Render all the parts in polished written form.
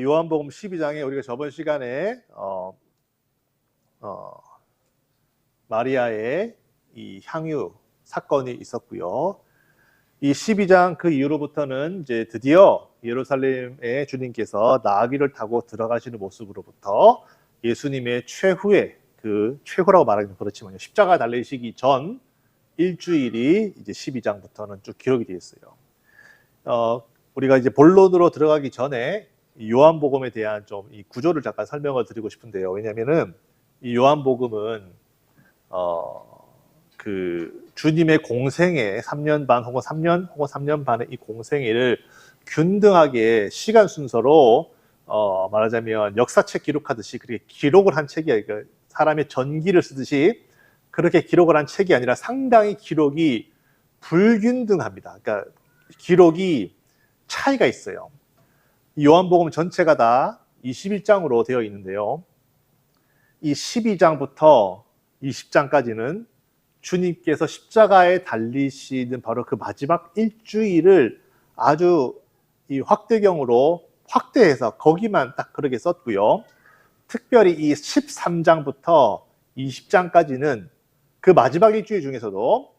요한복음 12장에 우리가 저번 시간에 마리아의 이 향유 사건이 있었고요. 이 12장 그 이후로부터는 이제 드디어 예루살렘에 주님께서 나귀를 타고 들어가시는 모습으로부터 예수님의 최후의 그 최후라고 말하기는 그렇지만요. 십자가 달리시기 전 일주일이 이제 12장부터는 쭉 기록이 되어 있어요. 우리가 이제 본론으로 들어가기 전에 이 요한복음에 대한 좀 이 구조를 잠깐 설명을 드리고 싶은데요. 왜냐하면은 이 요한복음은 그 주님의 공생애 3년 반 혹은 3년 혹은 3년 반의 이 공생애를 균등하게 시간 순서로 말하자면 역사책 기록하듯이 그렇게 기록을 한 책이 아니라 사람의 전기를 쓰듯이 그렇게 기록을 한 책이 아니라 상당히 기록이 불균등합니다. 그러니까 기록이 차이가 있어요. 이 요한복음 전체가 다 21장으로 되어 있는데요. 이 12장부터 20장까지는 주님께서 십자가에 달리시는 바로 그 마지막 일주일을 아주 이 확대경으로 확대해서 거기만 딱 그렇게 썼고요. 특별히 이 13장부터 20장까지는 그 마지막 일주일 중에서도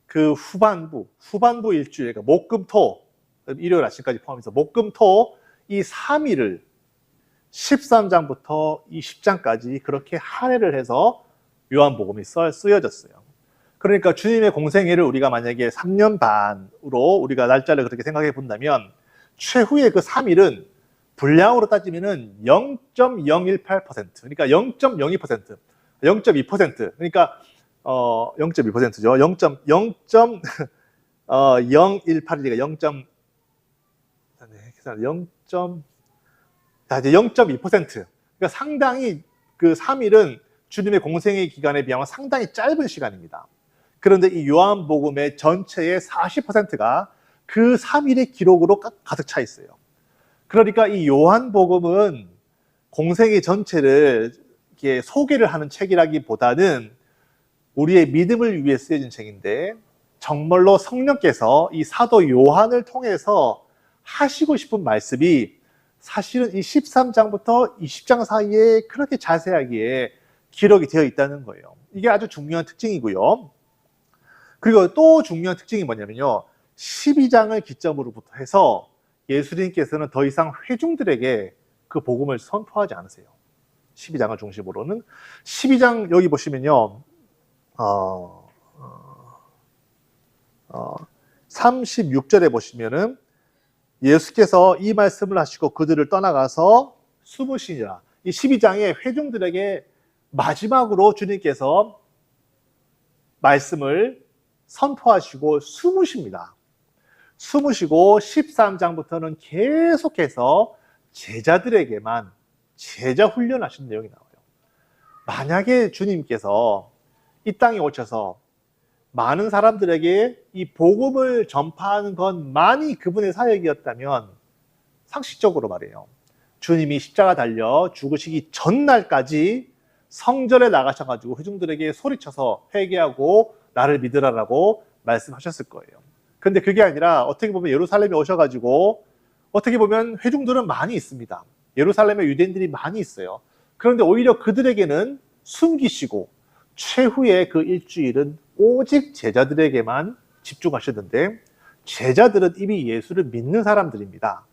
그 후반부 일주일, 그러니까 목금토, 일요일 아침까지 포함해서 목금토 이 3일을 13장부터 20장까지 그렇게 할애를 해서 요한복음이 쓰여졌어요. 그러니까 주님의 공생애를 우리가 만약에 3년 반으로 우리가 날짜를 그렇게 생각해 본다면 최후의 그 3일은 분량으로 따지면은 0.018%, 그러니까 0.02%, 0.2%, 그러니까 0.2%죠. 0.018이니까 0.2%. 그러니까 상당히 그 3일은 주님의 공생의 기간에 비하면 상당히 짧은 시간입니다. 그런데 이 요한복음의 전체의 40%가 그 3일의 기록으로 가득 차 있어요. 그러니까 이 요한복음은 공생의 전체를 이렇게 소개를 하는 책이라기보다는 우리의 믿음을 위해 쓰여진 책인데 정말로 성령께서 이 사도 요한을 통해서 하시고 싶은 말씀이 사실은 이 13장부터 20장 사이에 그렇게 자세하게 기록이 되어 있다는 거예요. 이게 아주 중요한 특징이고요. 그리고 또 중요한 특징이 뭐냐면요. 12장을 기점으로부터 해서 예수님께서는 더 이상 회중들에게 그 복음을 선포하지 않으세요. 12장을 중심으로는. 12장 여기 보시면요. 36절에 보시면은 예수께서 이 말씀을 하시고 그들을 떠나가서 숨으시니라. 이 12장에 회중들에게 마지막으로 주님께서 말씀을 선포하시고 숨으십니다. 숨으시고 13장부터는 계속해서 제자들에게만 제자 훈련하신 내용이 나와요. 만약에 주님께서 이 땅에 오셔서 많은 사람들에게 이 복음을 전파하는 것만이 그분의 사역이었다면 상식적으로 말해요. 주님이 십자가 달려 죽으시기 전날까지 성전에 나가셔가지고 회중들에게 소리쳐서 회개하고 나를 믿으라라고 말씀하셨을 거예요. 근데 그게 아니라 어떻게 보면 예루살렘에 오셔가지고 어떻게 보면 회중들은 많이 있습니다. 예루살렘에 유대인들이 많이 있어요. 그런데 오히려 그들에게는 숨기시고 최후의 그 일주일은 오직 제자들에게만 집중하셨는데 제자들은 이미 예수를 믿는 사람들입니다.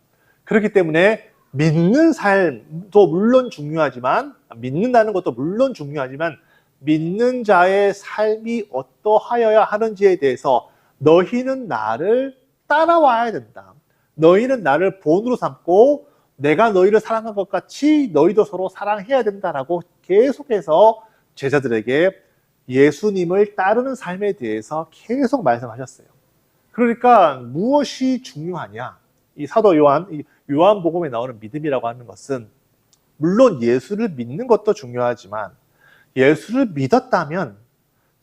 그렇기 때문에 믿는 삶도 물론 중요하지만 믿는다는 것도 물론 중요하지만 믿는 자의 삶이 어떠하여야 하는지에 대해서 너희는 나를 따라와야 된다. 너희는 나를 본으로 삼고 내가 너희를 사랑한 것 같이 너희도 서로 사랑해야 된다라고 계속해서 제자들에게 예수님을 따르는 삶에 대해서 계속 말씀하셨어요. 그러니까 무엇이 중요하냐? 이 사도 요한, 이 요한복음에 나오는 믿음이라고 하는 것은 물론 예수를 믿는 것도 중요하지만 예수를 믿었다면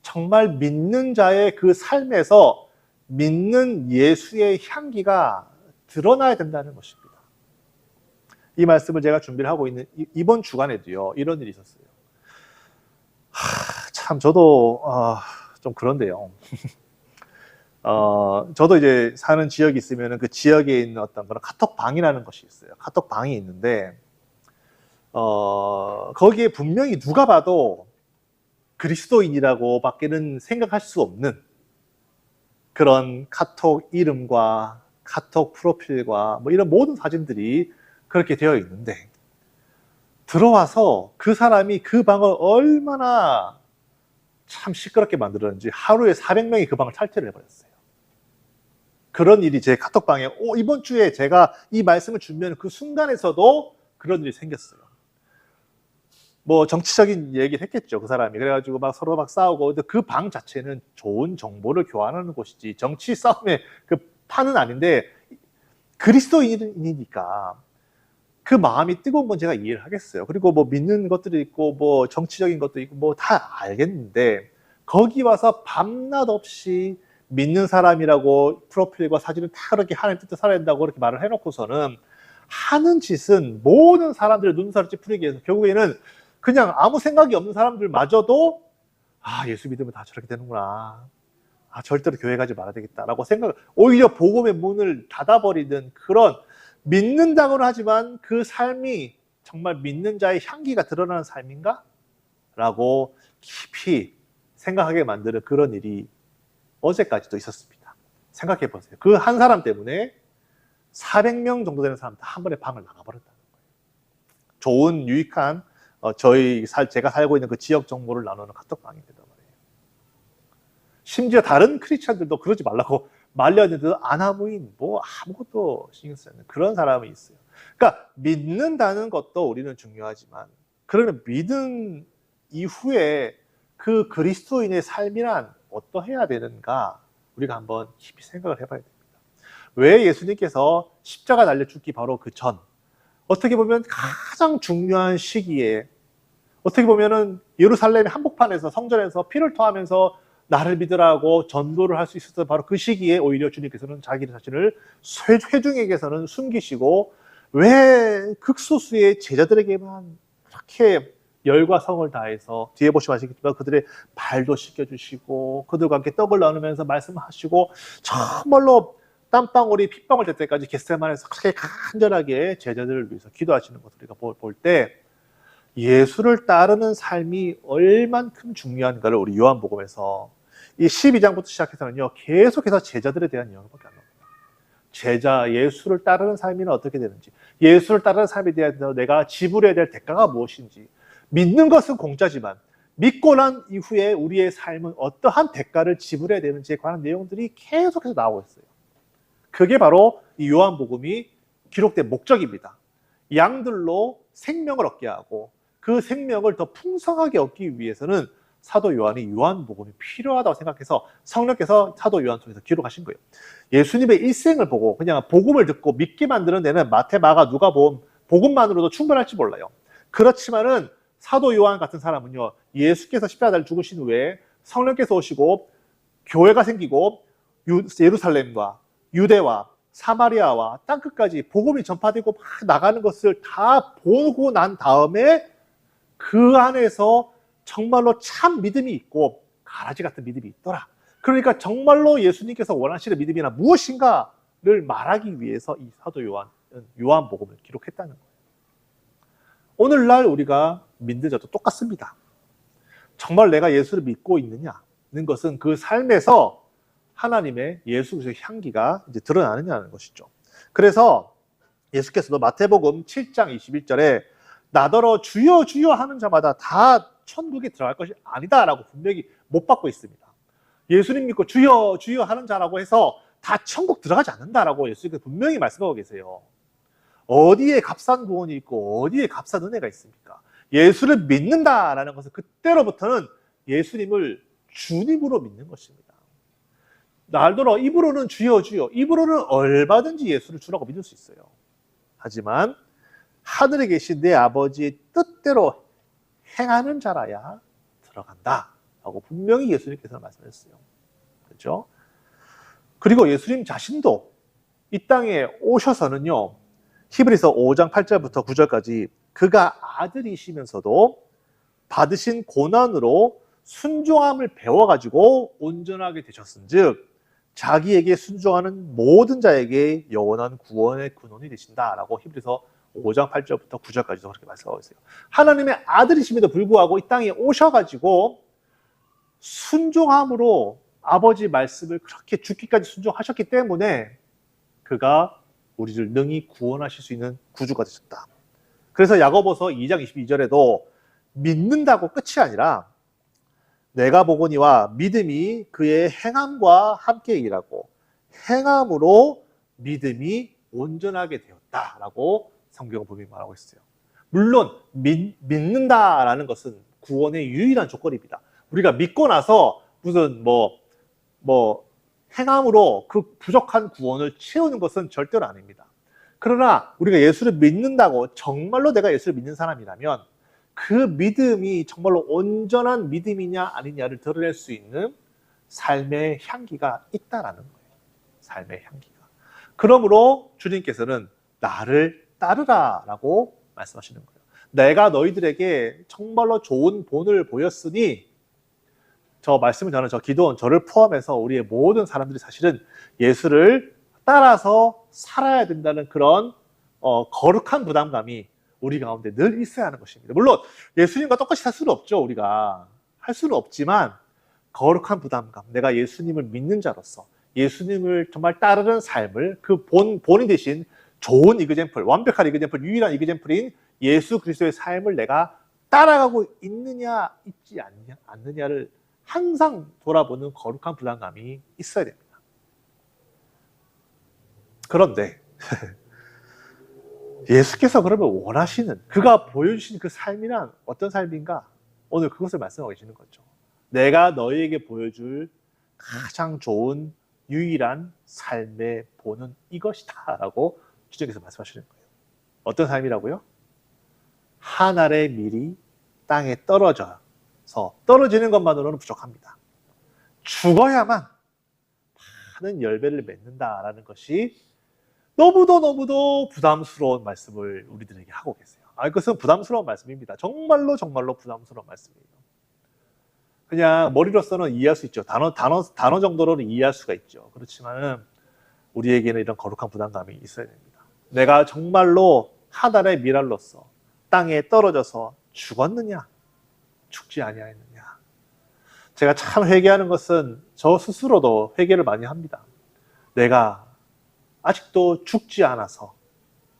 정말 믿는 자의 그 삶에서 믿는 예수의 향기가 드러나야 된다는 것입니다. 이 말씀을 제가 준비를 하고 있는 이번 주간에도요, 이런 일이 있었어요. 참 저도 좀 그런데요. 저도 이제 사는 지역이 있으면 그 지역에 있는 어떤 그런 카톡방이라는 것이 있어요. 카톡방이 있는데, 거기에 분명히 누가 봐도 그리스도인이라고 밖에는 생각할 수 없는 그런 카톡 이름과 카톡 프로필과 뭐 이런 모든 사진들이 그렇게 되어 있는데, 들어와서 그 사람이 그 방을 얼마나 참 시끄럽게 만들었는지 하루에 400명이 그 방을 탈퇴를 해버렸어요. 그런 일이 제 카톡방에 이번 주에 제가 이 말씀을 준비하는 그 순간에서도 그런 일이 생겼어요. 뭐 정치적인 얘기를 했겠죠, 그 사람이. 그래가지고 막 서로 막 싸우고, 그 방 자체는 좋은 정보를 교환하는 곳이지 정치 싸움의 그 판은 아닌데, 그리스도인이니까 그 마음이 뜨거운 건 제가 이해를 하겠어요. 그리고 뭐 믿는 것들이 있고 뭐 정치적인 것도 있고 뭐 다 알겠는데, 거기 와서 밤낮 없이 믿는 사람이라고 프로필과 사진을 다 그렇게 하나님 뜻대로 살아야 된다고 그렇게 말을 해놓고서는 하는 짓은 모든 사람들의 눈살을 찌푸리기 위해서 결국에는 그냥 아무 생각이 없는 사람들마저도 예수 믿으면 다 저렇게 되는구나, 절대로 교회 가지 말아야 되겠다라고 생각, 오히려 복음의 문을 닫아버리는 그런, 믿는다고는 하지만 그 삶이 정말 믿는 자의 향기가 드러나는 삶인가? 라고 깊이 생각하게 만드는 그런 일이 어제까지도 있었습니다. 생각해 보세요. 그 한 사람 때문에 400명 정도 되는 사람 다 한 번에 방을 나가버렸다는 거예요. 좋은 유익한 제가 살고 있는 그 지역 정보를 나누는 카톡방입니다. 심지어 다른 크리스찬들도 그러지 말라고 말렸는데도 아나무인 뭐 아무것도 신경 쓰지 않는 그런 사람이 있어요. 그러니까 믿는다는 것도 우리는 중요하지만, 그러면 믿은 이후에 그 그리스도인의 삶이란 어떠해야 되는가, 우리가 한번 깊이 생각을 해봐야 됩니다. 왜 예수님께서 십자가 달려 죽기 바로 그 전, 어떻게 보면 가장 중요한 시기에, 어떻게 보면은 예루살렘의 한복판에서 성전에서 피를 토하면서 나를 믿으라고 전도를 할 수 있었던 바로 그 시기에 오히려 주님께서는 자기 자신을 회중에게서는 숨기시고, 왜 극소수의 제자들에게만 그렇게 열과 성을 다해서, 뒤에 보시면 아시겠지만 그들의 발도 씻겨주시고 그들과 함께 떡을 나누면서 말씀하시고, 정말로 땀방울이 핏방울 될 때까지 겟세마네에서 그렇게 간절하게 제자들을 위해서 기도하시는 것을 우리가 볼 때, 예수를 따르는 삶이 얼만큼 중요한가를 우리 요한복음에서 이 12장부터 시작해서는요, 계속해서 제자들에 대한 이야기밖에 안 나옵니다. 예수를 따르는 삶이 어떻게 되는지, 예수를 따르는 삶에 대해서 내가 지불해야 될 대가가 무엇인지, 믿는 것은 공짜지만 믿고 난 이후에 우리의 삶은 어떠한 대가를 지불해야 되는지에 관한 내용들이 계속해서 나오고 있어요. 그게 바로 이 요한복음이 기록된 목적입니다. 양들로 생명을 얻게 하고 그 생명을 더 풍성하게 얻기 위해서는 사도 요한이 요한복음이 필요하다고 생각해서 성령께서 사도 요한 통해서 기록하신 거예요. 예수님의 일생을 보고 그냥 복음을 듣고 믿게 만드는 데는 마태, 마가, 누가복음, 복음만으로도 충분할지 몰라요. 그렇지만은 사도 요한 같은 사람은요, 예수께서 십자가를 죽으신 후에 성령께서 오시고 교회가 생기고 예루살렘과 유대와 사마리아와 땅끝까지 복음이 전파되고 막 나가는 것을 다 보고 난 다음에 그 안에서 정말로 참 믿음이 있고 가라지 같은 믿음이 있더라. 그러니까 정말로 예수님께서 원하시는 믿음이나 무엇인가를 말하기 위해서 이 사도 요한은 요한복음을 기록했다는 거예요. 오늘날 우리가 믿는 자도 똑같습니다. 정말 내가 예수를 믿고 있느냐는 것은 그 삶에서 하나님의 예수 그리스도의 향기가 이제 드러나느냐는 것이죠. 그래서 예수께서도 마태복음 7장 21절에 나더러 주여 주여 하는 자마다 다 천국에 들어갈 것이 아니다라고 분명히 못 받고 있습니다. 예수님 믿고 주여 주여 하는 자라고 해서 다 천국 들어가지 않는다라고 예수님께서 분명히 말씀하고 계세요. 어디에 값싼 구원이 있고 어디에 값싼 은혜가 있습니까? 예수를 믿는다라는 것은 그때로부터는 예수님을 주님으로 믿는 것입니다. 날더러 입으로는 주여 주여, 입으로는 얼마든지 예수를 주라고 믿을 수 있어요. 하지만 하늘에 계신 내 아버지의 뜻대로 행하는 자라야 들어간다 라고 분명히 예수님께서 말씀하셨어요. 그렇죠? 그리고 예수님 자신도 이 땅에 오셔서는요, 히브리서 5장 8절부터 9절까지 그가 아들이시면서도 받으신 고난으로 순종함을 배워가지고 온전하게 되셨은즉 자기에게 순종하는 모든 자에게 영원한 구원의 근원이 되신다라고 히브리서 5장 8절부터 9절까지도 그렇게 말씀하고 있어요. 하나님의 아들이심에도 불구하고 이 땅에 오셔가지고 순종함으로 아버지 말씀을 그렇게 죽기까지 순종하셨기 때문에 그가 우리를 능히 구원하실 수 있는 구주가 되셨다. 그래서 야고보서 2장 22절에도 믿는다고 끝이 아니라 내가 보거니와 믿음이 그의 행함과 함께 일하고 행함으로 믿음이 온전하게 되었다라고 성경은 분명히 말하고 있어요. 물론 믿는다라는 것은 구원의 유일한 조건입니다. 우리가 믿고 나서 무슨 행함으로 그 부족한 구원을 채우는 것은 절대로 아닙니다. 그러나 우리가 예수를 믿는다고 정말로 내가 예수를 믿는 사람이라면 그 믿음이 정말로 온전한 믿음이냐 아니냐를 드러낼 수 있는 삶의 향기가 있다라는 거예요. 삶의 향기가. 그러므로 주님께서는 나를 따르라라고 말씀하시는 거예요. 내가 너희들에게 정말로 좋은 본을 보였으니 저 말씀을 전하는 저 기도원 저를 포함해서 우리의 모든 사람들이 사실은 예수를 따라서 살아야 된다는 그런 거룩한 부담감이 우리 가운데 늘 있어야 하는 것입니다. 물론 예수님과 똑같이 살 수는 없죠. 우리가 할 수는 없지만 거룩한 부담감, 내가 예수님을 믿는 자로서 예수님을 정말 따르는 삶을 그 본이 되신 좋은 이그젬플, 완벽한 이그젬플, 유일한 이그젬플인 예수 그리스도의 삶을 내가 따라가고 있느냐 있지 않느냐를 항상 돌아보는 거룩한 부담감이 있어야 됩니다. 그런데 예수께서 그러면 원하시는, 그가 보여주신 그 삶이란 어떤 삶인가? 오늘 그것을 말씀하고 계시는 거죠. 내가 너희에게 보여줄 가장 좋은 유일한 삶의 본은 이것이다 라고 주님께서 말씀하시는 거예요. 어떤 삶이라고요? 한 알의 밀이 땅에 떨어져서 떨어지는 것만으로는 부족합니다. 죽어야만 많은 열매를 맺는다라는 것이 너무도 부담스러운 말씀을 우리들에게 하고 계세요. 이것은 부담스러운 말씀입니다. 정말로 부담스러운 말씀이에요. 그냥 머리로서는 이해할 수 있죠. 단어 정도로는 이해할 수가 있죠. 그렇지만 우리에게는 이런 거룩한 부담감이 있어야 됩니다. 내가 정말로 한 알의 밀알로서 땅에 떨어져서 죽었느냐? 죽지 아니하였느냐? 제가 참 회개하는 것은 저 스스로도 회개를 많이 합니다. 내가 아직도 죽지 않아서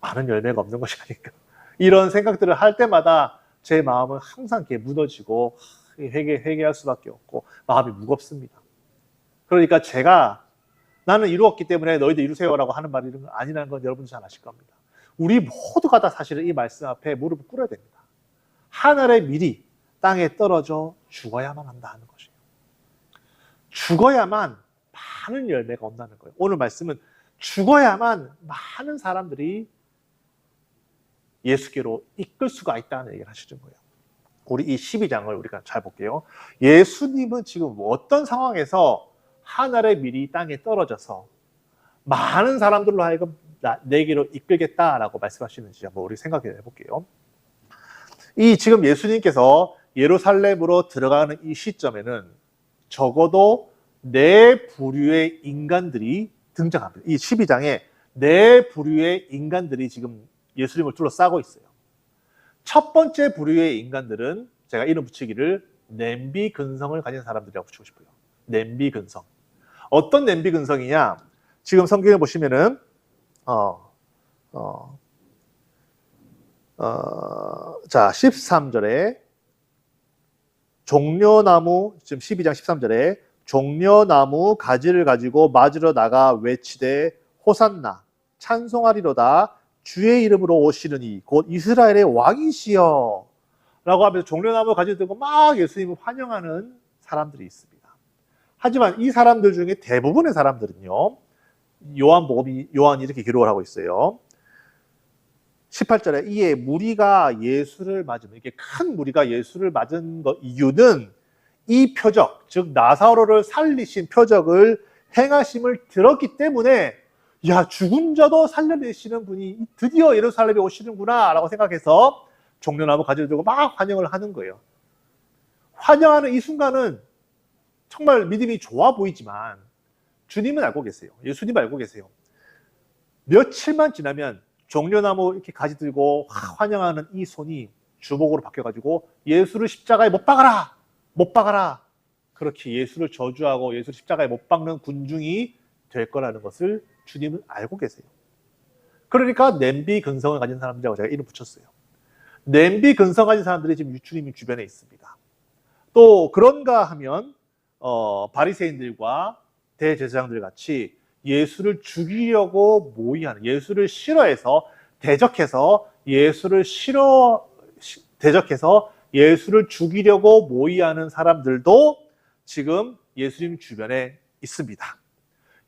많은 열매가 없는 것이 아닐까. 이런 생각들을 할 때마다 제 마음은 항상 이렇게 무너지고 회개할 수밖에 없고 마음이 무겁습니다. 그러니까 제가 나는 이루었기 때문에 너희도 이루세요라고 하는 말이 아니라는 건 여러분도 잘 아실 겁니다. 우리 모두가 다 사실은 이 말씀 앞에 무릎을 꿇어야 됩니다. 한 알의 밀이 땅에 떨어져 죽어야만 한다는 것이에요. 죽어야만 많은 열매가 온다는 거예요. 오늘 말씀은 죽어야만 많은 사람들이 예수께로 이끌 수가 있다는 얘기를 하시는 거예요. 우리 이 12장을 우리가 잘 볼게요. 예수님은 지금 어떤 상황에서 한 알의 밀이 땅에 떨어져서 많은 사람들로 하여금 내게로 이끌겠다라고 말씀하시는지 한번 우리 생각해 볼게요. 이 지금 예수님께서 예루살렘으로 들어가는 이 시점에는 적어도 네 부류의 인간들이 등장합니다. 이 12장에 네 부류의 인간들이 지금 예수님을 둘러싸고 있어요. 첫 번째 부류의 인간들은 제가 이름 붙이기를 냄비 근성을 가진 사람들이라고 붙이고 싶어요. 냄비 근성. 어떤 냄비 근성이냐? 지금 성경에 보시면은 자 13절에 종려나무, 지금 12장 13절에 종려나무 가지를 가지고 맞으러 나가 외치되 호산나 찬송하리로다 주의 이름으로 오시느니 곧 이스라엘의 왕이시여 라고 하면서 종려나무 가지를 들고 막 예수님을 환영하는 사람들이 있습니다. 하지만 이 사람들 중에 대부분의 사람들은요, 요한이 이렇게 기록을 하고 있어요. 18절에 이에 무리가 예수를 맞으면, 이렇게 큰 무리가 예수를 맞은 이유는 이 표적, 즉 나사로를 살리신 표적을 행하심을 들었기 때문에 야, 죽은 자도 살려내시는 분이 드디어 예루살렘에 오시는구나 라고 생각해서 종려나무 가지를 들고 막 환영을 하는 거예요. 환영하는 이 순간은 정말 믿음이 좋아 보이지만 주님은 알고 계세요. 예수님 알고 계세요. 며칠만 지나면 종려나무 이렇게 가지 들고 환영하는 이 손이 주먹으로 바뀌어가지고 예수를 십자가에 못 박아라! 못 박아라! 그렇게 예수를 저주하고 예수를 십자가에 못 박는 군중이 될 거라는 것을 주님은 알고 계세요. 그러니까 냄비 근성을 가진 사람들이라고 제가 이름 붙였어요. 냄비 근성 가진 사람들이 지금 주님 주변에 있습니다. 또 그런가 하면 바리새인들과 대제사장들 같이 예수를 죽이려고 모의하는, 예수를 싫어해서 대적해서 예수를 죽이려고 모의하는 사람들도 지금 예수님 주변에 있습니다.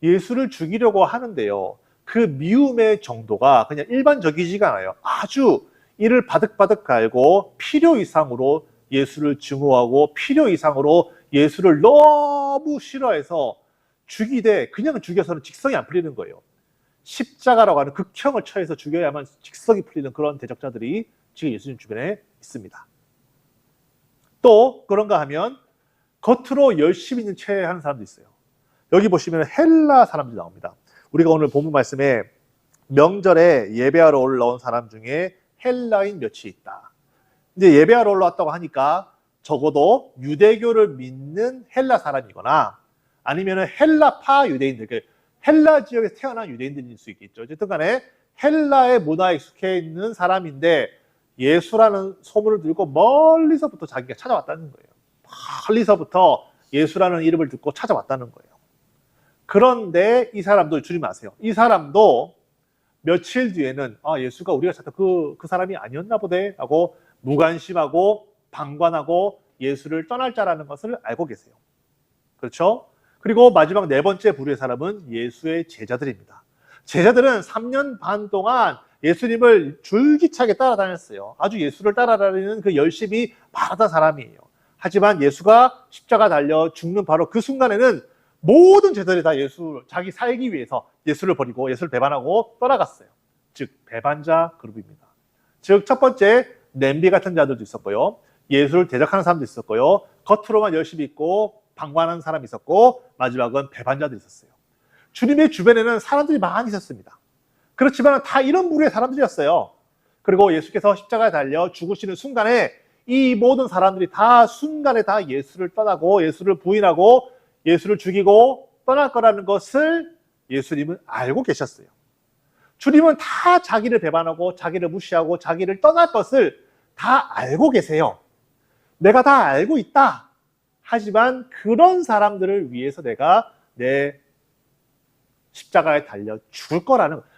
예수를 죽이려고 하는데요, 그 미움의 정도가 그냥 일반적이지가 않아요. 아주 이를 바득바득 갈고 필요 이상으로 예수를 증오하고 필요 이상으로 예수를 너무 싫어해서 죽이되 그냥 죽여서는 직성이 안 풀리는 거예요. 십자가라고 하는 극형을 처해서 죽여야만 직성이 풀리는 그런 대적자들이 지금 예수님 주변에 있습니다. 또 그런가 하면 겉으로 열심히 있는 체 하는 사람도 있어요. 여기 보시면 헬라 사람들이 나옵니다. 우리가 오늘 본문 말씀에 명절에 예배하러 올라온 사람 중에 헬라인 몇이 있다. 이제 예배하러 올라왔다고 하니까 적어도 유대교를 믿는 헬라 사람이거나 아니면 헬라파 유대인들, 헬라 지역에서 태어난 유대인들일 수 있겠죠. 어쨌든 간에 헬라의 문화에 익숙해 있는 사람인데 예수라는 소문을 들고 멀리서부터 자기가 찾아왔다는 거예요. 멀리서부터 예수라는 이름을 듣고 찾아왔다는 거예요. 그런데 이 사람도 주님 아세요. 이 사람도 며칠 뒤에는 예수가 우리가 찾던 그 사람이 아니었나 보네 하고 무관심하고 방관하고 예수를 떠날 자라는 것을 알고 계세요. 그렇죠? 그리고 마지막 네 번째 부류의 사람은 예수의 제자들입니다. 제자들은 3년 반 동안 예수님을 줄기차게 따라다녔어요. 아주 예수를 따라다니는 그 열심이 많았던 사람이에요. 하지만 예수가 십자가 달려 죽는 바로 그 순간에는 모든 제자들이 다 자기 살기 위해서 예수를 버리고 예수를 배반하고 떠나갔어요. 즉 배반자 그룹입니다. 즉 첫 번째 냄비 같은 자들도 있었고요. 예수를 대적하는 사람도 있었고요. 겉으로만 열심히 있고 방관하는 사람이 있었고 마지막은 배반자들이 있었어요. 주님의 주변에는 사람들이 많이 있었습니다. 그렇지만 다 이런 부류의 사람들이었어요. 그리고 예수께서 십자가에 달려 죽으시는 순간에 이 모든 사람들이 다 순간에 다 예수를 떠나고 예수를 부인하고 예수를 죽이고 떠날 거라는 것을 예수님은 알고 계셨어요. 주님은 다 자기를 배반하고 자기를 무시하고 자기를 떠날 것을 다 알고 계세요. 내가 다 알고 있다. 하지만 그런 사람들을 위해서 내가 내 십자가에 달려 죽을 거라는 거예요.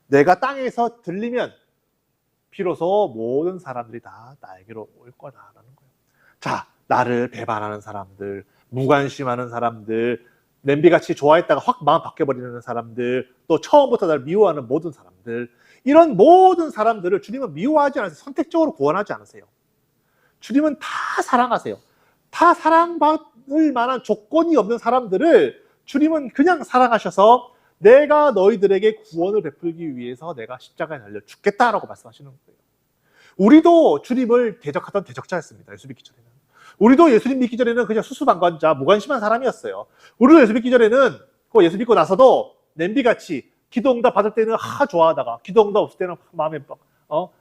내가 땅에서 들리면 비로소 모든 사람들이 다 나에게로 올 거다라는 거예요. 자, 나를 배반하는 사람들, 무관심하는 사람들, 냄비같이 좋아했다가 확 마음 바뀌어버리는 사람들, 또 처음부터 나를 미워하는 모든 사람들, 이런 모든 사람들을 주님은 미워하지 않으세요. 선택적으로 구원하지 않으세요. 주님은 다 사랑하세요. 다 사랑받을 만한 조건이 없는 사람들을 주님은 그냥 사랑하셔서 내가 너희들에게 구원을 베풀기 위해서 내가 십자가에 달려 죽겠다라고 말씀하시는 거예요. 우리도 주님을 대적하던 대적자였습니다. 예수 믿기 전에는. 우리도 예수님 믿기 전에는 그냥 수수방관자, 무관심한 사람이었어요. 우리도 예수 믿기 전에는 예수 믿고 나서도 냄비같이 기도응답 받을 때는 좋아하다가 기도응답 없을 때는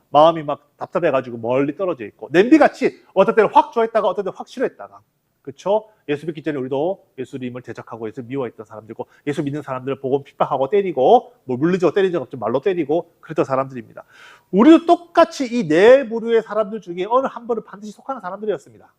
마음이 막 답답해가지고 멀리 떨어져 있고, 냄비같이 어떤 때는 확 좋아했다가 어떤 때는 확 싫어했다가, 그렇죠? 예수 믿기 전에 우리도 예수님을 대적하고 예수 미워했던 사람들이고, 예수 믿는 사람들을 보고 핍박하고 때리고, 물리적으로 때린 적 없지만 말로 때리고 그랬던 사람들입니다. 우리도 똑같이 이 네 부류의 사람들 중에 어느 한 번은 반드시 속하는 사람들이었습니다.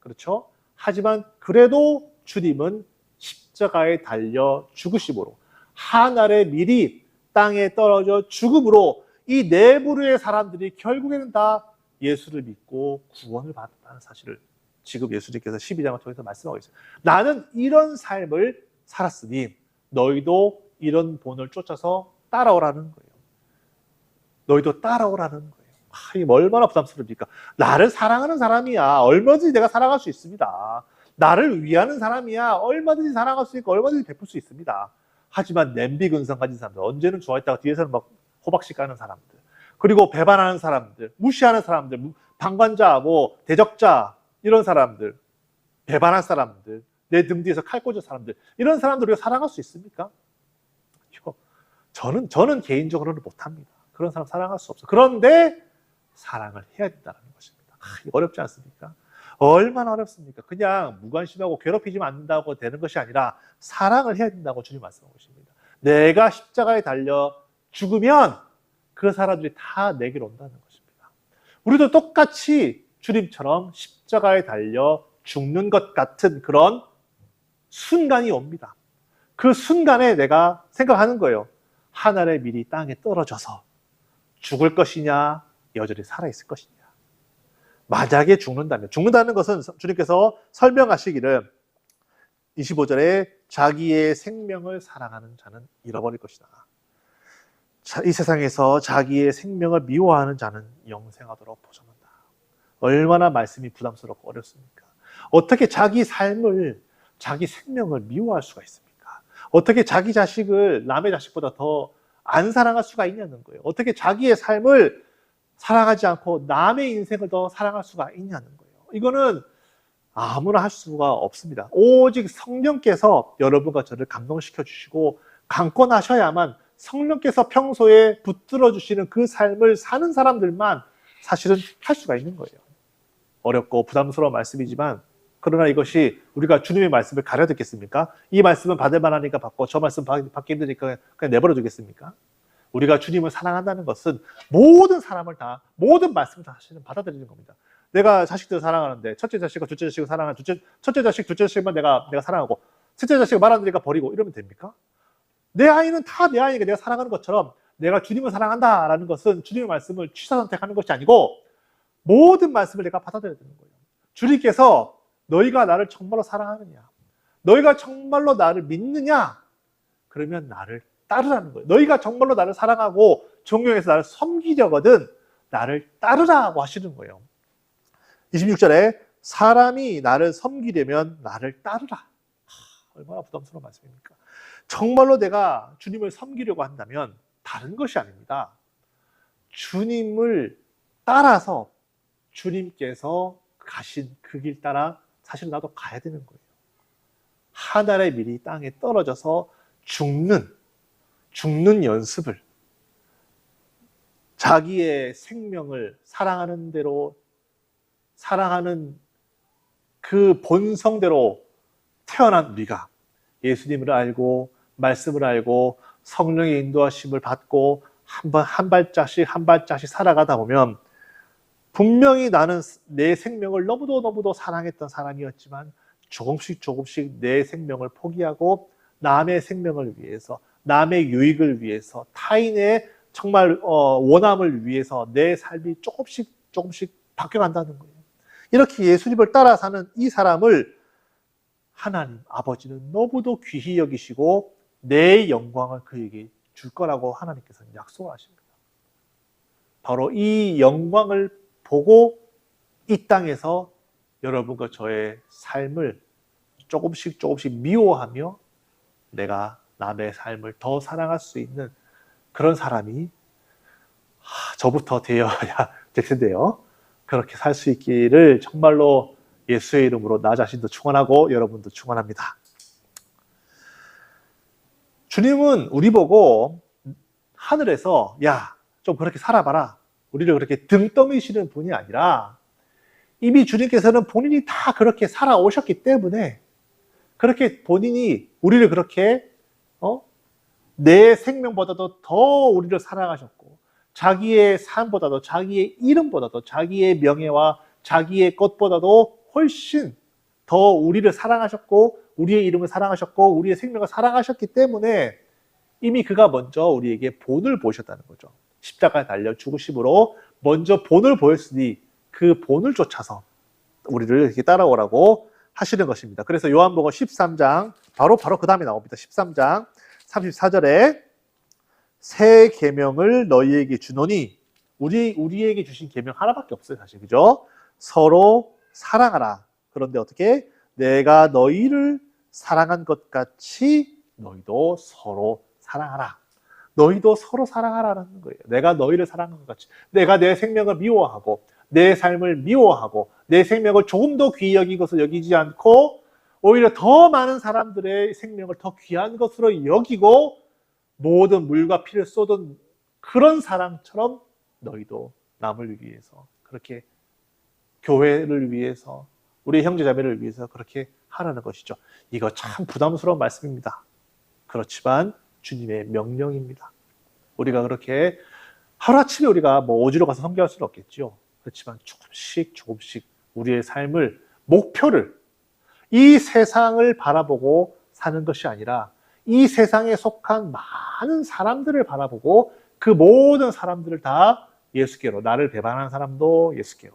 그렇죠? 하지만 그래도 주님은 십자가에 달려 죽으심으로, 하늘에 미리 땅에 떨어져 죽음으로 이 네 부류의 사람들이 결국에는 다 예수를 믿고 구원을 받았다는 사실을 지금 예수님께서 12장을 통해서 말씀하고 있어요. 나는 이런 삶을 살았으니 너희도 이런 본을 쫓아서 따라오라는 거예요. 너희도 따라오라는 거예요. 이게 얼마나 부담스럽습니까? 나를 사랑하는 사람이야 얼마든지 내가 사랑할 수 있습니다. 나를 위하는 사람이야 얼마든지 사랑할 수 있고 얼마든지 베풀 수 있습니다. 하지만 냄비 근성 가진 사람들, 언제는 좋아했다가 뒤에서는 막 호박씨 까는 사람들, 그리고 배반하는 사람들, 무시하는 사람들, 방관자하고 대적자, 이런 사람들, 배반한 사람들, 내 등 뒤에서 칼 꽂은 사람들, 이런 사람들 우리가 사랑할 수 있습니까? 저는 개인적으로는 못합니다. 그런 사람 사랑할 수 없어. 그런데 사랑을 해야 된다는 것입니다. 이거 어렵지 않습니까? 얼마나 어렵습니까? 그냥 무관심하고 괴롭히지만 않는다고 되는 것이 아니라 사랑을 해야 된다고 주님 말씀하고 계십니다. 내가 십자가에 달려 죽으면 그 사람들이 다 내게로 온다는 것입니다. 우리도 똑같이 주님처럼 십자가에 달려 죽는 것 같은 그런 순간이 옵니다. 그 순간에 내가 생각하는 거예요. 하늘의 밀이 땅에 떨어져서 죽을 것이냐, 여전히 살아있을 것이냐. 만약에 죽는다는 것은 주님께서 설명하시기를 25절에 자기의 생명을 사랑하는 자는 잃어버릴 것이다. 이 세상에서 자기의 생명을 미워하는 자는 영생하도록 보존한다. 얼마나 말씀이 부담스럽고 어렵습니까? 어떻게 자기 삶을, 자기 생명을 미워할 수가 있습니까? 어떻게 자기 자식을 남의 자식보다 더 안 사랑할 수가 있냐는 거예요. 어떻게 자기의 삶을 사랑하지 않고 남의 인생을 더 사랑할 수가 있냐는 거예요. 이거는 아무나 할 수가 없습니다. 오직 성령께서 여러분과 저를 감동시켜 주시고 강권하셔야만, 성령께서 평소에 붙들어 주시는 그 삶을 사는 사람들만 사실은 할 수가 있는 거예요. 어렵고 부담스러운 말씀이지만, 그러나 이것이 우리가 주님의 말씀을 가려 듣겠습니까? 이 말씀은 받을 만하니까 받고 저 말씀 받기 힘드니까 그냥 내버려 두겠습니까? 우리가 주님을 사랑한다는 것은 모든 사람을 다, 모든 말씀을 다 사실은 받아들이는 겁니다. 내가 자식들을 사랑하는데 첫째 자식과 둘째 자식을 사랑하는 첫째 자식, 둘째 자식만 내가 사랑하고 셋째 자식을 말 안 들으니까 버리고 이러면 됩니까? 내 아이는 다 내 아이니까 내가 사랑하는 것처럼 내가 주님을 사랑한다라는 것은 주님의 말씀을 취사 선택하는 것이 아니고 모든 말씀을 내가 받아들여야 되는 거예요. 주님께서 너희가 나를 정말로 사랑하느냐, 너희가 정말로 나를 믿느냐, 그러면 나를 따르라는 거예요. 너희가 정말로 나를 사랑하고 존경해서 나를 섬기려거든 나를 따르라고 하시는 거예요. 26절에 사람이 나를 섬기려면 나를 따르라. 얼마나 부담스러운 말씀입니까? 정말로 내가 주님을 섬기려고 한다면 다른 것이 아닙니다. 주님을 따라서 주님께서 가신 그 길 따라 사실 나도 가야 되는 거예요. 하늘의 밀이 땅에 떨어져서 죽는 연습을, 자기의 생명을 사랑하는 대로, 사랑하는 그 본성대로 태어난 우리가 예수님을 알고 말씀을 알고 성령의 인도하심을 받고 한 발짝씩 살아가다 보면 분명히 나는 내 생명을 너무도 사랑했던 사람이었지만 조금씩 내 생명을 포기하고 남의 생명을 위해서, 남의 유익을 위해서, 타인의 정말 원함을 위해서 내 삶이 조금씩 바뀌어간다는 거예요. 이렇게 예수님을 따라 사는 이 사람을 하나님 아버지는 너무도 귀히 여기시고 내 영광을 그에게 줄 거라고 하나님께서는 약속을 하십니다. 바로 이 영광을 보고 이 땅에서 여러분과 저의 삶을 조금씩 미워하며 내가 남의 삶을 더 사랑할 수 있는 그런 사람이 저부터 되어야 될 텐데요. 그렇게 살 수 있기를 정말로 예수의 이름으로 나 자신도 축원하고 여러분도 축원합니다. 주님은 우리 보고 하늘에서 야, 좀 그렇게 살아봐라, 우리를 그렇게 등 떠미시는 분이 아니라 이미 주님께서는 본인이 다 그렇게 살아오셨기 때문에 그렇게 본인이 우리를 그렇게 내 생명보다도 더 우리를 사랑하셨고 자기의 삶보다도 자기의 이름보다도 자기의 명예와 자기의 것보다도 훨씬 더 우리를 사랑하셨고 우리의 이름을 사랑하셨고 우리의 생명을 사랑하셨기 때문에 이미 그가 먼저 우리에게 본을 보셨다는 거죠. 십자가에 달려 죽으심으로 먼저 본을 보였으니 그 본을 쫓아서 우리를 이렇게 따라오라고 하시는 것입니다. 그래서 요한복음 13장 바로 그 다음에 나옵니다. 13장 34절에 새 계명을 너희에게 주노니, 우리에게 주신 계명 하나밖에 없어요, 사실. 그죠? 서로 사랑하라. 그런데 어떻게? 내가 너희를 사랑한 것 같이 너희도 서로 사랑하라. 너희도 서로 사랑하라는 거예요. 내가 너희를 사랑한 것 같이. 내가 내 생명을 미워하고 내 삶을 미워하고 내 생명을 조금 더 귀히 여긴 것을 여기지 않고 오히려 더 많은 사람들의 생명을 더 귀한 것으로 여기고 모든 물과 피를 쏟은 그런 사랑처럼 너희도 남을 위해서 그렇게 교회를 위해서 우리 형제자매를 위해서 그렇게 하라는 것이죠. 이거 참 부담스러운 말씀입니다. 그렇지만 주님의 명령입니다. 우리가 그렇게 하루아침에 우리가 뭐 오지로 가서 선교할 수는 없겠죠. 그렇지만 조금씩 우리의 삶을 목표를 이 세상을 바라보고 사는 것이 아니라 이 세상에 속한 많은 사람들을 바라보고 그 모든 사람들을 다 예수께로, 나를 배반하는 사람도 예수께로,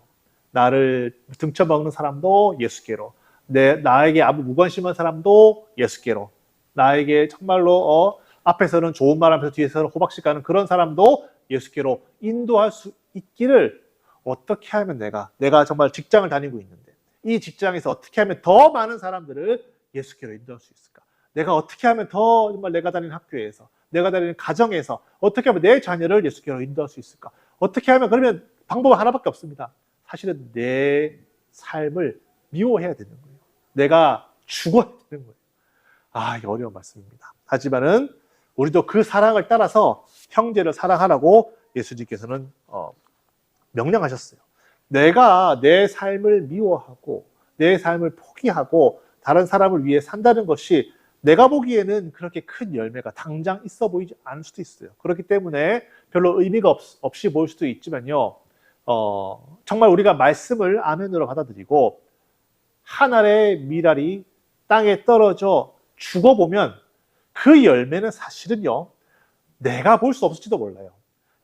나를 등쳐먹는 사람도 예수께로, 나에게 아무 무관심한 사람도 예수께로, 나에게 정말로 앞에서는 좋은 말하면서 뒤에서는 호박씩 가는 그런 사람도 예수께로 인도할 수 있기를 어떻게 하면 내가 정말 직장을 다니고 있는데 이 직장에서 어떻게 하면 더 많은 사람들을 예수께로 인도할 수 있을까? 내가 어떻게 하면 더 정말 내가 다니는 학교에서, 내가 다니는 가정에서 어떻게 하면 내 자녀를 예수께로 인도할 수 있을까? 어떻게 하면, 그러면 방법은 하나밖에 없습니다. 사실은 내 삶을 미워해야 되는 거예요. 내가 죽어야 되는 거예요. 아, 이게 어려운 말씀입니다. 하지만은 우리도 그 사랑을 따라서 형제를 사랑하라고 예수님께서는 명령하셨어요. 내가 내 삶을 미워하고 내 삶을 포기하고 다른 사람을 위해 산다는 것이 내가 보기에는 그렇게 큰 열매가 당장 있어 보이지 않을 수도 있어요. 그렇기 때문에 별로 의미가 없이 보일 수도 있지만요. 정말 우리가 말씀을 아멘으로 받아들이고 한 알의 밀알이 땅에 떨어져 죽어보면 그 열매는 사실은요, 내가 볼 수 없을지도 몰라요.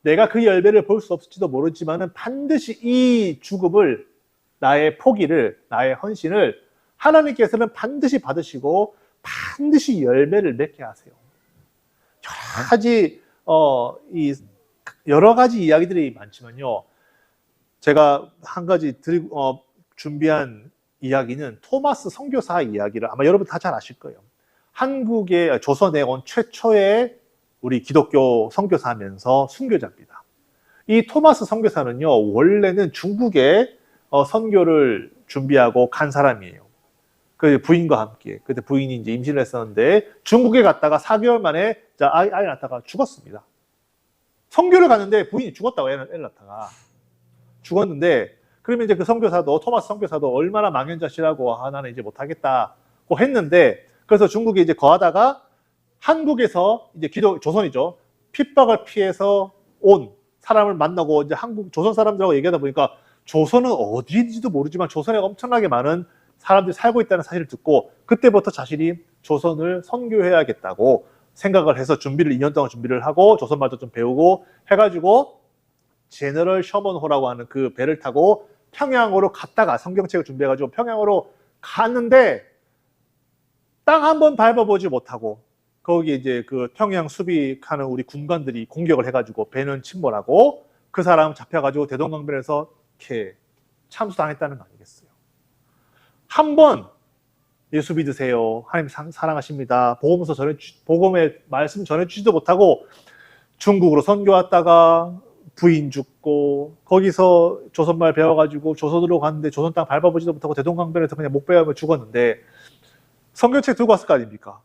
내가 그 열매를 볼 수 없을지도 모르지만은 반드시 이 죽음을, 나의 포기를, 나의 헌신을 하나님께서는 반드시 받으시고 반드시 열매를 맺게 하세요. 여러 가지 이야기들이 많지만요. 제가 한 가지 준비한 이야기는 토마스 선교사 이야기를 아마 여러분 다 잘 아실 거예요. 한국의 조선에 온 최초의 우리 기독교 선교사면서 순교자입니다. 이 토마스 선교사는요, 원래는 중국에 선교를 준비하고 간 사람이에요. 그 부인과 함께. 그때 부인이 이제 임신을 했었는데 중국에 갔다가 4개월 만에 아이 낳다가 죽었습니다. 선교를 갔는데 부인이 죽었다고, 애를 낳다가 죽었는데, 그러면 이제 그 선교사도, 토마스 선교사도 얼마나 망연자실하고 나는 이제 못하겠다고 했는데, 그래서 중국에 이제 거하다가 한국에서 이제 조선이죠, 핍박을 피해서 온 사람을 만나고 이제 조선 사람들하고 얘기하다 보니까 조선은 어디인지도 모르지만 조선에 엄청나게 많은 사람들이 살고 있다는 사실을 듣고 그때부터 자신이 조선을 선교해야겠다고 생각을 해서 2년 동안 준비를 하고 조선말도 좀 배우고 해가지고 제너럴 셔먼호라고 하는 그 배를 타고 평양으로 갔다가 성경책을 준비해가지고 평양으로 갔는데 땅 한 번 밟아보지 못하고 거기 이제 그 평양 수비하는 우리 군관들이 공격을 해가지고 배는 침몰하고 그 사람 잡혀가지고 대동강변에서 이렇게 참수당했다는 거 아니겠어요? 한 번 예수 믿으세요, 하나님 사랑하십니다, 복음의 말씀 전해주지도 못하고 중국으로 선교 왔다가 부인 죽고 거기서 조선말 배워가지고 조선으로 갔는데 조선 땅 밟아보지도 못하고 대동강변에서 그냥 목 베어하며 죽었는데 성경책 들고 왔을 거 아닙니까?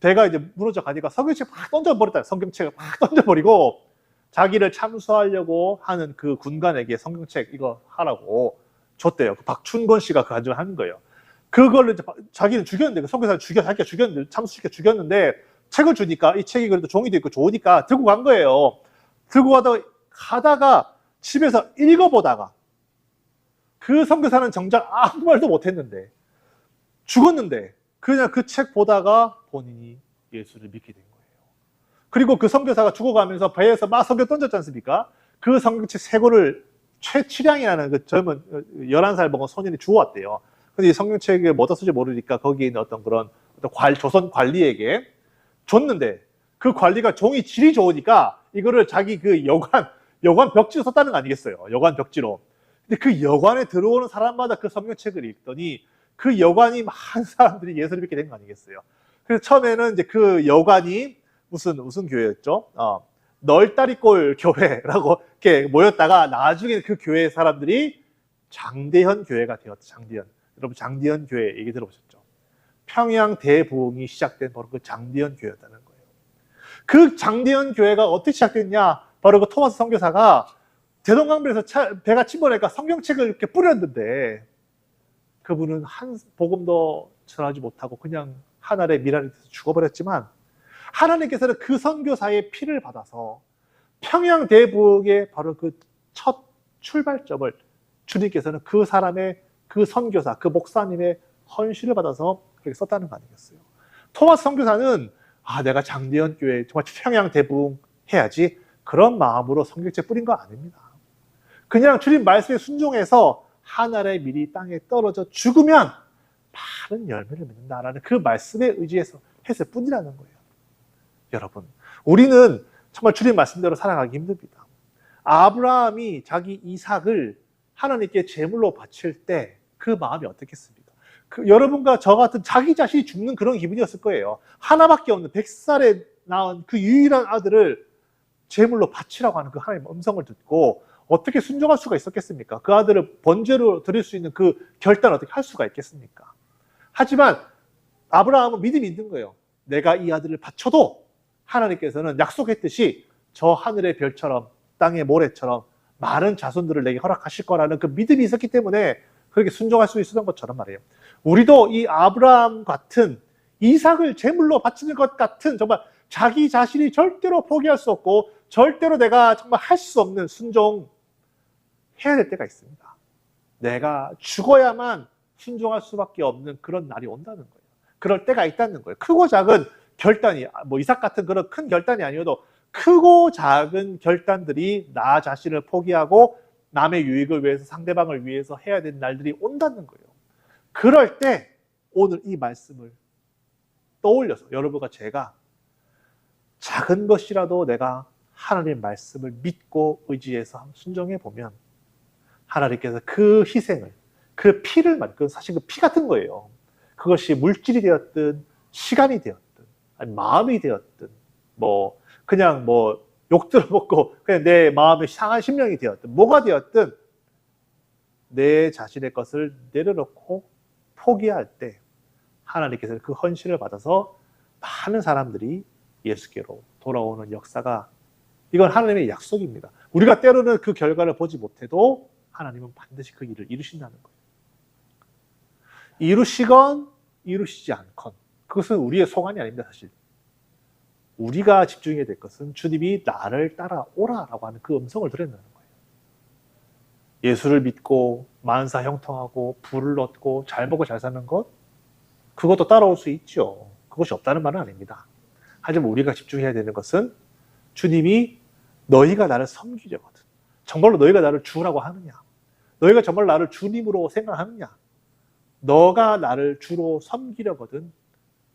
배가 이제 무너져 가니까 성경책 막 던져버렸다. 성경책을 막 던져버리고 자기를 참수하려고 하는 그 군관에게 성경책 이거 하라고 줬대요. 그 박춘권 씨가 그 간증을 하는 거예요. 그걸로 이제 자기는 죽였는데, 그 선교사를 자기가 죽였는데, 참수시켜 죽였는데 책을 주니까 이 책이 그래도 종이도 있고 좋으니까 들고 간 거예요. 들고 가다가 집에서 읽어보다가 그 선교사는 정작 아무 말도 못했는데 죽었는데 그냥 그 책 보다가 본인이 예수를 믿게 된 거예요. 그리고 그 선교사가 죽어가면서 배에서 막 성경 던졌지 않습니까? 그 성경책 3권을 최치량이라는 그 젊은 11살 먹은 소년이 주워왔대요. 근데 이 성경책을 뭐 어디다 쓸지 모르니까 거기에 있는 어떤 조선 관리에게 줬는데 그 관리가 종이 질이 좋으니까 이거를 자기 그 여관 벽지로 썼다는 거 아니겠어요? 여관 벽지로. 근데 그 여관에 들어오는 사람마다 그 성경책을 읽더니 그 여관이 많은 사람들이 예수를 믿게 된 거 아니겠어요? 그래서 처음에는 이제 그 여관이 무슨 교회였죠? 널다리꼴 교회라고 이렇게 모였다가 나중에 그 교회 사람들이 장대현 교회가 되었죠. 장대현. 여러분 장대현 교회 얘기 들어보셨죠? 평양 대부흥이 시작된 바로 그 장대현 교회였다는 거예요. 그 장대현 교회가 어떻게 시작됐냐? 바로 그 토마스 선교사가 대동강변에서 배가 침몰하니까 성경책을 이렇게 뿌렸는데 그분은 한 복음도 전하지 못하고 그냥 하늘의 미랄이 돼서 죽어버렸지만 하나님께서는 그 선교사의 피를 받아서 평양 대부흥의 바로 그 첫 출발점을 주님께서는 그 사람의 그 선교사, 그 목사님의 헌신을 받아서 그렇게 썼다는 거 아니겠어요? 토마스 선교사는 내가 장대현 교회 정말 평양 대부흥 해야지 그런 마음으로 성경책 뿌린 거 아닙니다. 그냥 주님 말씀에 순종해서 하늘의 밀이 땅에 떨어져 죽으면 많은 열매를 맺는다라는 그 말씀에 의지해서 했을 뿐이라는 거예요. 여러분, 우리는 정말 주님 말씀대로 살아가기 힘듭니다. 아브라함이 자기 이삭을 하나님께 제물로 바칠 때 그 마음이 어떻겠습니까? 여러분과 저 같은 자기 자신이 죽는 그런 기분이었을 거예요. 하나밖에 없는 100살에 낳은 그 유일한 아들을 제물로 바치라고 하는 그 하나님의 음성을 듣고 어떻게 순종할 수가 있었겠습니까? 그 아들을 번제로 드릴 수 있는 그 결단을 어떻게 할 수가 있겠습니까? 하지만 아브라함은 믿음이 있는 거예요. 내가 이 아들을 바쳐도 하나님께서는 약속했듯이 저 하늘의 별처럼 땅의 모래처럼 많은 자손들을 내게 허락하실 거라는 그 믿음이 있었기 때문에 그렇게 순종할 수 있었던 것처럼 말이에요. 우리도 이 아브라함 같은 이삭을 제물로 바치는 것 같은 정말 자기 자신이 절대로 포기할 수 없고 절대로 내가 정말 할 수 없는 순종 해야 될 때가 있습니다. 내가 죽어야만 순종할 수밖에 없는 그런 날이 온다는 거예요. 그럴 때가 있다는 거예요. 크고 작은 결단이, 이삭 같은 그런 큰 결단이 아니어도 크고 작은 결단들이 나 자신을 포기하고 남의 유익을 위해서 상대방을 위해서 해야 되는 날들이 온다는 거예요. 그럴 때 오늘 이 말씀을 떠올려서 여러분과 제가 작은 것이라도 내가 하나님의 말씀을 믿고 의지해서 순종해 보면 하나님께서 그 희생을, 그 피를 그건 사실 그 피 같은 거예요. 그것이 물질이 되었든 시간이 되었든 아니 마음이 되었든 그냥 욕 들어먹고 그냥 내 마음에 상한 심령이 되었든 뭐가 되었든 내 자신의 것을 내려놓고 포기할 때 하나님께서 그 헌신을 받아서 많은 사람들이 예수께로 돌아오는 역사가 이건 하나님의 약속입니다. 우리가 때로는 그 결과를 보지 못해도 하나님은 반드시 그 일을 이루신다는 거예요. 이루시건 이루시지 않건 그것은 우리의 소관이 아닙니다. 사실 우리가 집중해야 될 것은 주님이 나를 따라오라라고 하는 그 음성을 들었다는 거예요. 예수를 믿고 만사 형통하고 부를 얻고 잘 먹고 잘 사는 것 그것도 따라올 수 있죠. 그것이 없다는 말은 아닙니다. 하지만 우리가 집중해야 되는 것은 주님이 너희가 나를 섬기려거든 정말로 너희가 나를 주라고 하느냐, 너희가 정말 나를 주님으로 생각하느냐, 너가 나를 주로 섬기려거든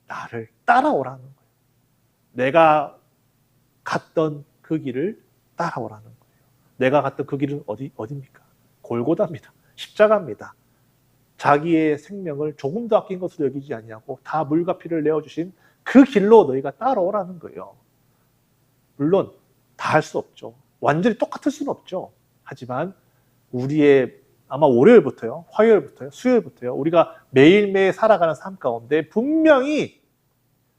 나를 따라오라는 거예요. 내가 갔던 그 길을 따라오라는 거예요. 내가 갔던 그 길은 어디입니까? 골고다입니다. 십자가입니다. 자기의 생명을 조금도 아낀 것으로 여기지 아니하고 다 물과 피를 내어주신 그 길로 너희가 따라오라는 거예요. 물론 다 할 수 없죠. 완전히 똑같을 수는 없죠. 하지만 우리의 아마 월요일부터요, 화요일부터요, 수요일부터요 우리가 매일매일 살아가는 삶 가운데 분명히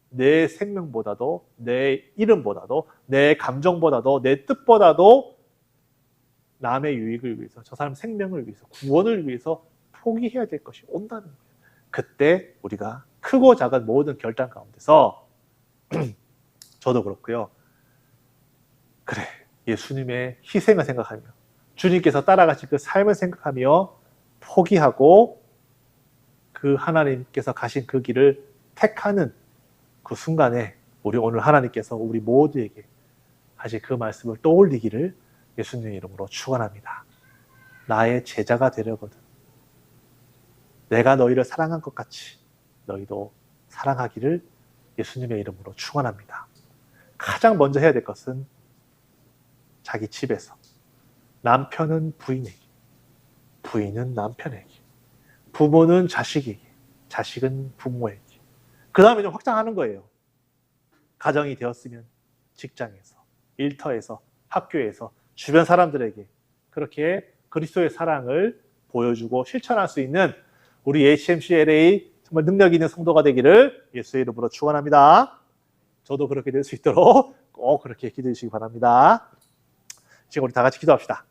내 생명보다도 내 이름보다도 내 감정보다도 내 뜻보다도 남의 유익을 위해서 저 사람 생명을 위해서 구원을 위해서 포기해야 될 것이 온다는 거예요. 그때 우리가 크고 작은 모든 결단 가운데서 저도 그렇고요. 그래 예수님의 희생을 생각하며 주님께서 따라가신 그 삶을 생각하며 포기하고 그 하나님께서 가신 그 길을 택하는 그 순간에 우리 오늘 하나님께서 우리 모두에게 하실 그 말씀을 떠올리기를 예수님의 이름으로 축원합니다. 나의 제자가 되려거든 내가 너희를 사랑한 것 같이 너희도 사랑하기를 예수님의 이름으로 축원합니다. 가장 먼저 해야 될 것은 자기 집에서 남편은 부인에게, 부인은 남편에게, 부모는 자식에게, 자식은 부모에게 그 다음에 좀 확장하는 거예요. 가정이 되었으면 직장에서, 일터에서, 학교에서, 주변 사람들에게 그렇게 그리스도의 사랑을 보여주고 실천할 수 있는 우리 HMC LA 정말 능력 있는 성도가 되기를 예수의 이름으로 축원합니다. 저도 그렇게 될 수 있도록 꼭 그렇게 기도해 주시기 바랍니다. 지금 우리 다 같이 기도합시다.